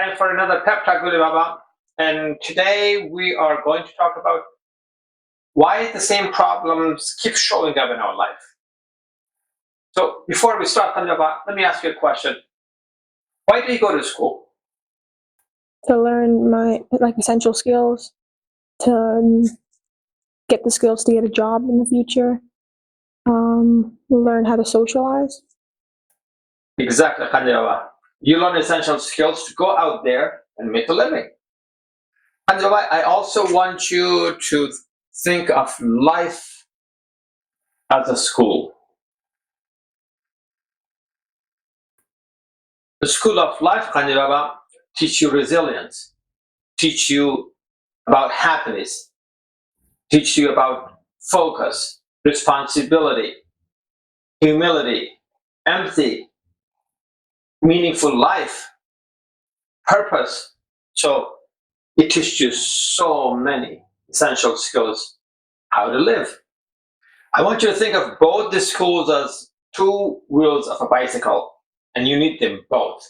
Time for another pep talk, Guru Baba. And today we are going to talk about why the same problems keep showing up in our life. So before we start, Guru Baba, let me ask you a question. Why do you go to school? To learn my essential skills, to get the skills to get a job in the future, learn how to socialize. Exactly, Guru Baba. You learn essential skills to go out there and make a living. Guru Baba, I also want you to think of life as a school. The school of life, Guru Baba, teach you resilience, teach you about happiness, teach you about focus, responsibility, humility, empathy, meaningful life, purpose. So it teaches you so many essential skills how to live. I want you to think of both the schools as two wheels of a bicycle, and you need them both.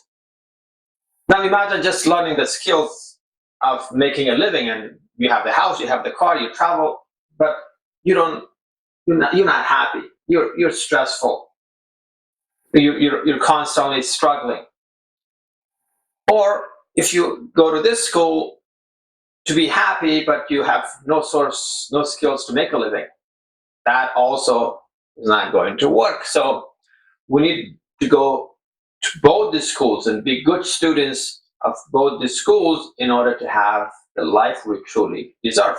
Now imagine just learning the skills of making a living, and you have the house, you have the car, you travel, but you don't you're not happy. You're stressful. You're constantly struggling. Or if you go to this school to be happy, but you have no skills to make a living, that also is not going to work. So we need to go to both the schools and be good students of both the schools in order to have the life we truly deserve.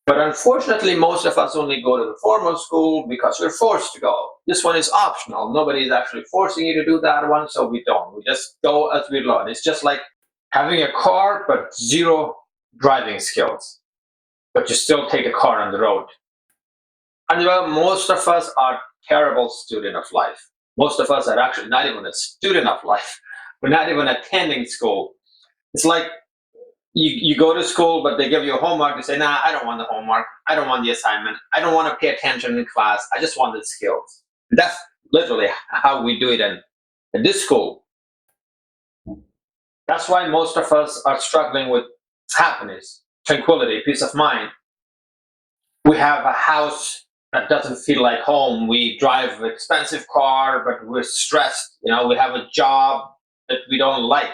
But unfortunately, most of us only go to the formal school because we're forced to go. This one is optional. Nobody is actually forcing you to do that one, so we don't. We just go as we learn. It's just like having a car but zero driving skills, but you still take a car on the road. And well, most of us are terrible student of life. Most of us are actually not even a student of life. We're not even attending school. It's like you go to school, but they give you a homework. You say, nah, I don't want the homework. I don't want the assignment. I don't want to pay attention in class. I just want the skills. That's literally how we do it in this school. That's why most of us are struggling with happiness, tranquility, peace of mind. We have a house that doesn't feel like home. We drive an expensive car, but we're stressed. We have a job that we don't like.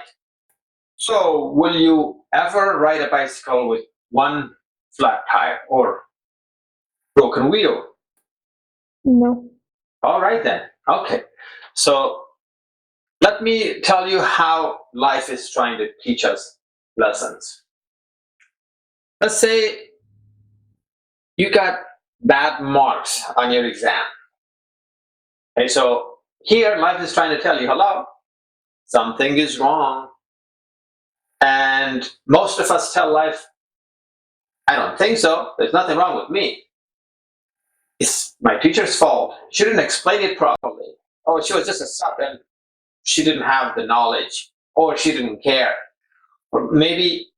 So, will you ever ride a bicycle with one flat tire or broken wheel? No. All right, then. Okay. So, let me tell you how life is trying to teach us lessons. Let's say you got bad marks on your exam. Okay, so here life is trying to tell you, hello, something is wrong. And most of us tell life, I don't think so. There's nothing wrong with me. It's my teacher's fault. She didn't explain it properly. Oh, she was just a sub and she didn't have the knowledge, or she didn't care. Or maybe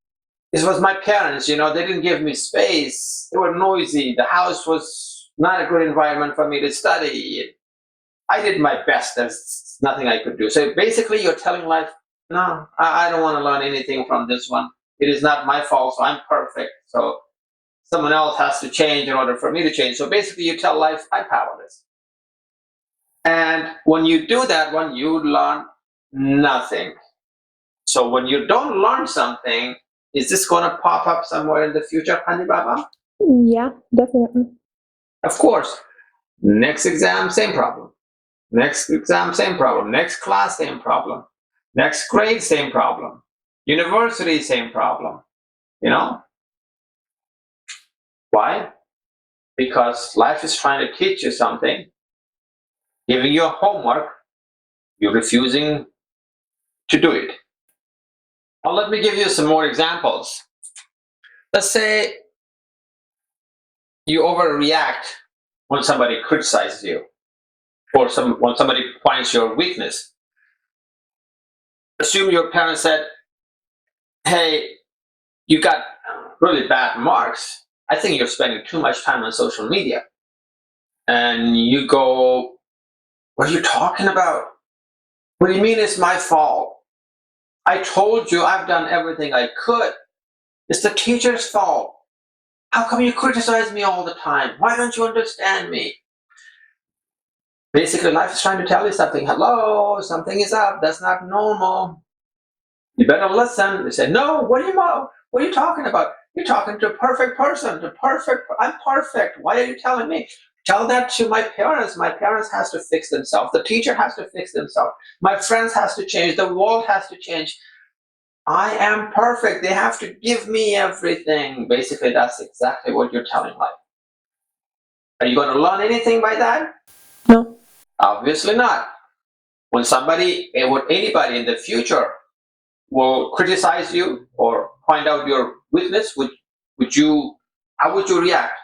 it was my parents, they didn't give me space. They were noisy. The house was not a good environment for me to study. I did my best. There's nothing I could do. So basically, you're telling life, no, I don't want to learn anything from this one. It is not my fault, so I'm perfect. So someone else has to change in order for me to change. So basically, you tell life, I'm powerless. And when you do that one, you learn nothing. So when you don't learn something, is this going to pop up somewhere in the future, Hani Baba? Yeah, definitely. Of course. Next exam, same problem. Next exam, same problem. Next class, same problem. Next grade, same problem. University, same problem. Why? Because life is trying to teach you something, giving you a homework, you're refusing to do it. Now, let me give you some more examples. Let's say you overreact when somebody criticizes you, or when somebody finds your weakness. Assume your parents said, hey, you got really bad marks. I think you're spending too much time on social media. And you go, what are you talking about? What do you mean it's my fault? I told you I've done everything I could. It's the teacher's fault. How come you criticize me all the time? Why don't you understand me? Basically, life is trying to tell you something. Hello, something is up. That's not normal. You better listen. They say, no, what are you talking about? You're talking to a perfect person. I'm perfect. Why are you telling me? Tell that to my parents. My parents has to fix themselves. The teacher has to fix themselves. My friends has to change. The world has to change. I am perfect. They have to give me everything. Basically, that's exactly what you're telling life. Are you going to learn anything by that? No. Obviously not. When anybody in the future will criticize you or point out your weakness, how would you react?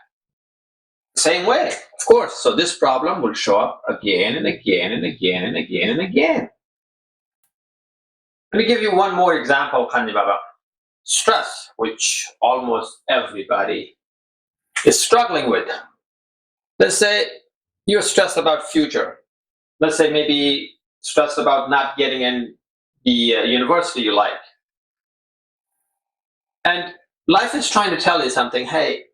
Same way, of course. So this problem will show up again and again and again and again and again. Let me give you one more example, Kandi Baba. Stress, which almost everybody is struggling with. Let's say you're stressed about future. Let's say maybe stressed about not getting in the university you like. And life is trying to tell you something. Hey,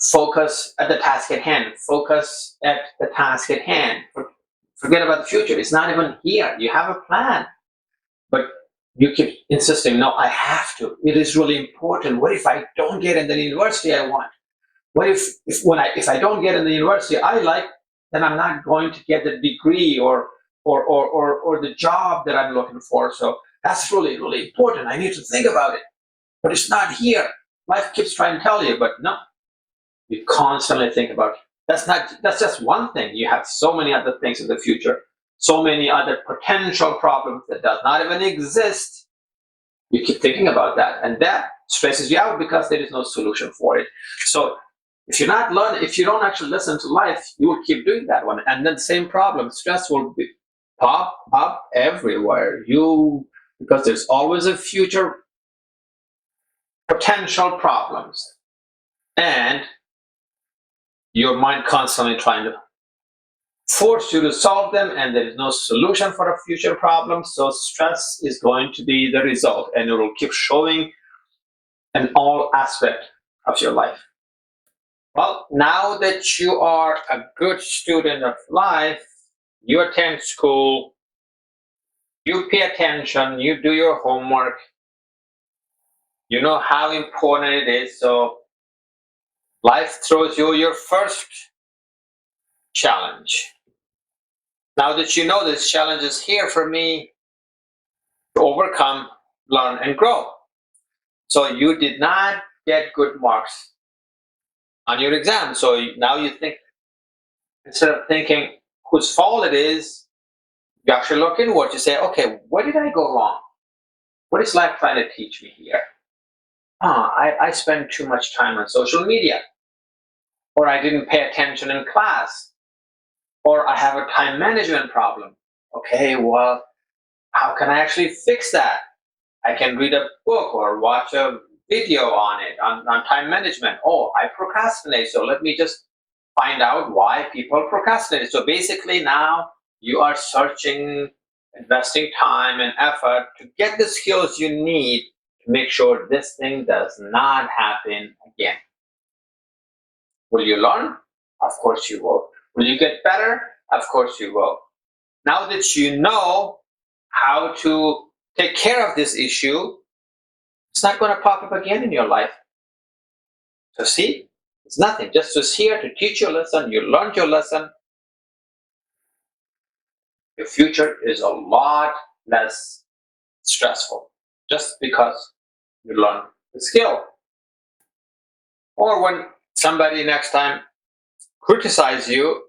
focus at the task at hand. Focus at the task at hand. Forget about the future. It's not even here. You have a plan, but you keep insisting, no, I have to. It is really important. What if I don't get in the university I want? What if I don't get in the university I like, then I'm not going to get the degree or the job that I'm looking for. So that's really, really important. I need to think about it. But it's not here. Life keeps trying to tell you, but no, you constantly think about it. That's just one thing. You have so many other things in the future, so many other potential problems that does not even exist. You keep thinking about that, and that stresses you out because there is no solution for it. So if you don't actually listen to life, you will keep doing that one, and then same problem. Stress will pop up everywhere. Because there's always a future potential problems, and your mind constantly trying to force you to solve them, and there is no solution for a future problem. So stress is going to be the result, and it will keep showing in all aspect of your life. Well, now that you are a good student of life, you attend school, you pay attention, you do your homework, you know how important it is. So life throws you your first challenge. Now that you know this challenge is here for me to overcome, learn, and grow. So you did not get good marks on your exam. So now you think, instead of thinking whose fault it is, you actually look inward. You say, okay, what did I go wrong? What is life trying to teach me here? I spend too much time on social media, or I didn't pay attention in class, or I have a time management problem. Okay, well, how can I actually fix that? I can read a book or watch a video on it, on time management. Oh, I procrastinate, so let me just find out why people procrastinate. So basically now you are searching, investing time and effort to get the skills you need to make sure this thing does not happen again. Will you learn? Of course you will. Will you get better? Of course you will. Now that you know how to take care of this issue, it's not going to pop up again in your life. So see, it's nothing. Just here to teach you a lesson. You learned your lesson. Your future is a lot less stressful just because you learn the skill. Or when somebody next time criticize you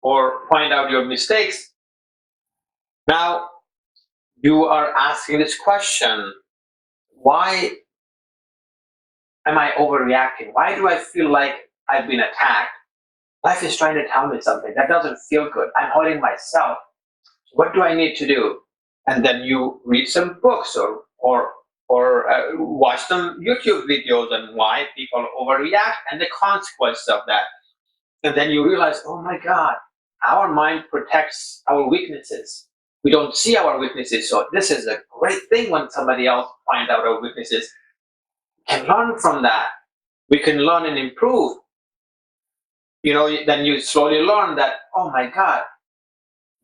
or point out your mistakes, now you are asking this question: why am I overreacting? Why do I feel like I've been attacked? Life is trying to tell me something that doesn't feel good. I'm hurting myself. What do I need to do? And then you read some books or watch some YouTube videos on why people overreact and the consequences of that. And then you realize, oh my God, our mind protects our weaknesses. We don't see our weaknesses. So this is a great thing when somebody else finds out our weaknesses. We can learn from that. We can learn and improve. Then you slowly learn that, oh my God,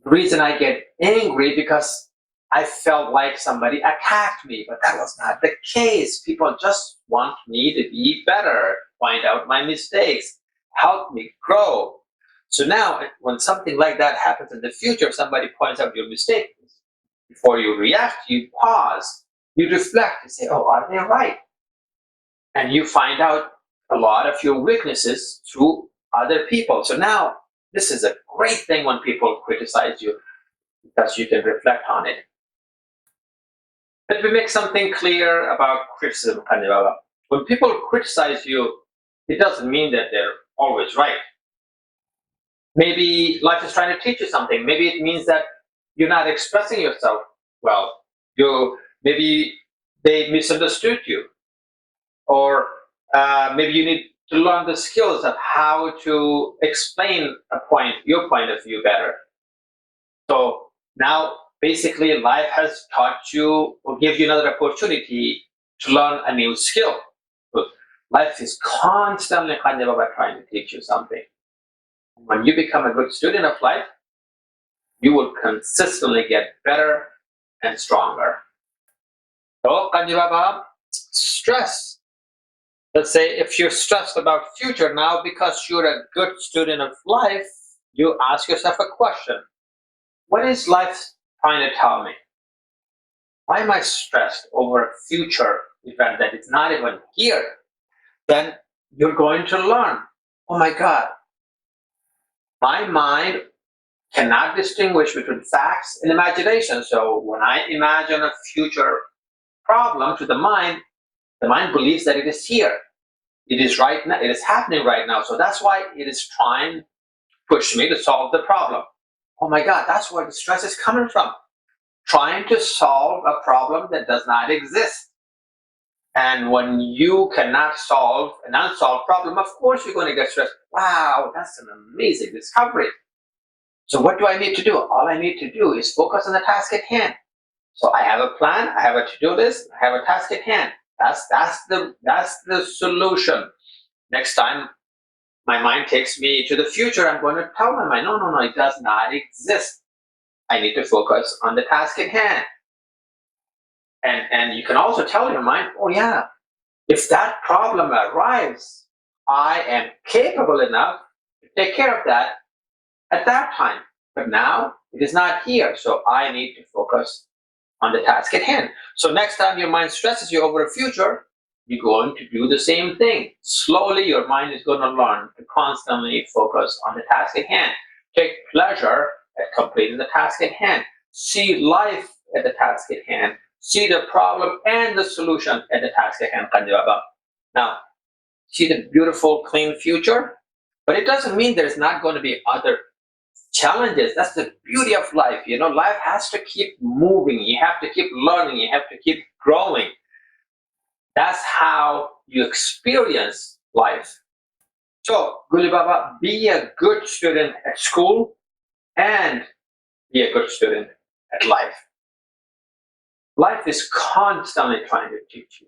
the reason I get angry because I felt like somebody attacked me, but that was not the case. People just want me to be better, find out my mistakes, help me grow. So now, when something like that happens in the future, somebody points out your mistake, before you react, you pause, you reflect, and say, oh, are they right? And you find out a lot of your weaknesses through other people. So now, this is a great thing when people criticize you, because you can reflect on it. Let me make something clear about criticism, Kanjababa. When people criticize you, it doesn't mean that they're always right. Maybe life is trying to teach you something. Maybe it means that you're not expressing yourself well. Maybe they misunderstood you, or maybe you need to learn the skills of how to explain your point of view better. So now, basically, life has taught you or give you another opportunity to learn a new skill. But life is constantly trying to teach you something. When you become a good student of life, you will consistently get better and stronger. So, Kanjibaba, stress. Let's say if you're stressed about future now because you're a good student of life, you ask yourself a question. What is life trying to tell me? Why am I stressed over a future event that is not even here? Then you're going to learn. Oh my God, my mind cannot distinguish between facts and imagination. So when I imagine a future problem to the mind believes that it is here. It is right now, it is happening right now. So that's why it is trying to push me to solve the problem. Oh my God, that's where the stress is coming from. Trying to solve a problem that does not exist. And when you cannot solve an unsolved problem, of course you're going to get stressed. Wow, that's an amazing discovery. So what do I need to do? All I need to do is focus on the task at hand. So I have a plan, I have a to-do list, I have a task at hand. That's the solution. Next time my mind takes me to the future, I'm going to tell my mind, no, it does not exist. I need to focus on the task at hand. And you can also tell your mind, oh yeah, if that problem arrives, I am capable enough to take care of that at that time. But now it is not here, so I need to focus on the task at hand. So next time your mind stresses you over a future, you're going to do the same thing. Slowly, your mind is going to learn to constantly focus on the task at hand. Take pleasure at completing the task at hand. See life at the task at hand. See the problem and the solution at the task at hand. Now, see the beautiful, clean future? But it doesn't mean there's not going to be other challenges. That's the beauty of life. Life has to keep moving. You have to keep learning. You have to keep growing. That's how you experience life. So, Guli Baba, be a good student at school and be a good student at life. Life is constantly trying to teach you.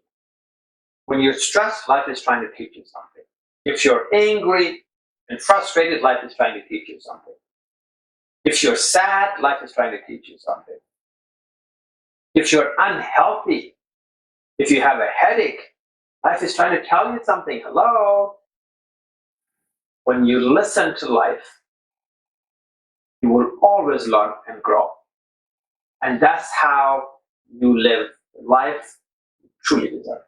When you're stressed, life is trying to teach you something. If you're angry and frustrated, life is trying to teach you something. If you're sad, life is trying to teach you something. If you're unhealthy, if you have a headache, life is trying to tell you something. Hello? When you listen to life, you will always learn and grow. And that's how you live life you truly deserve.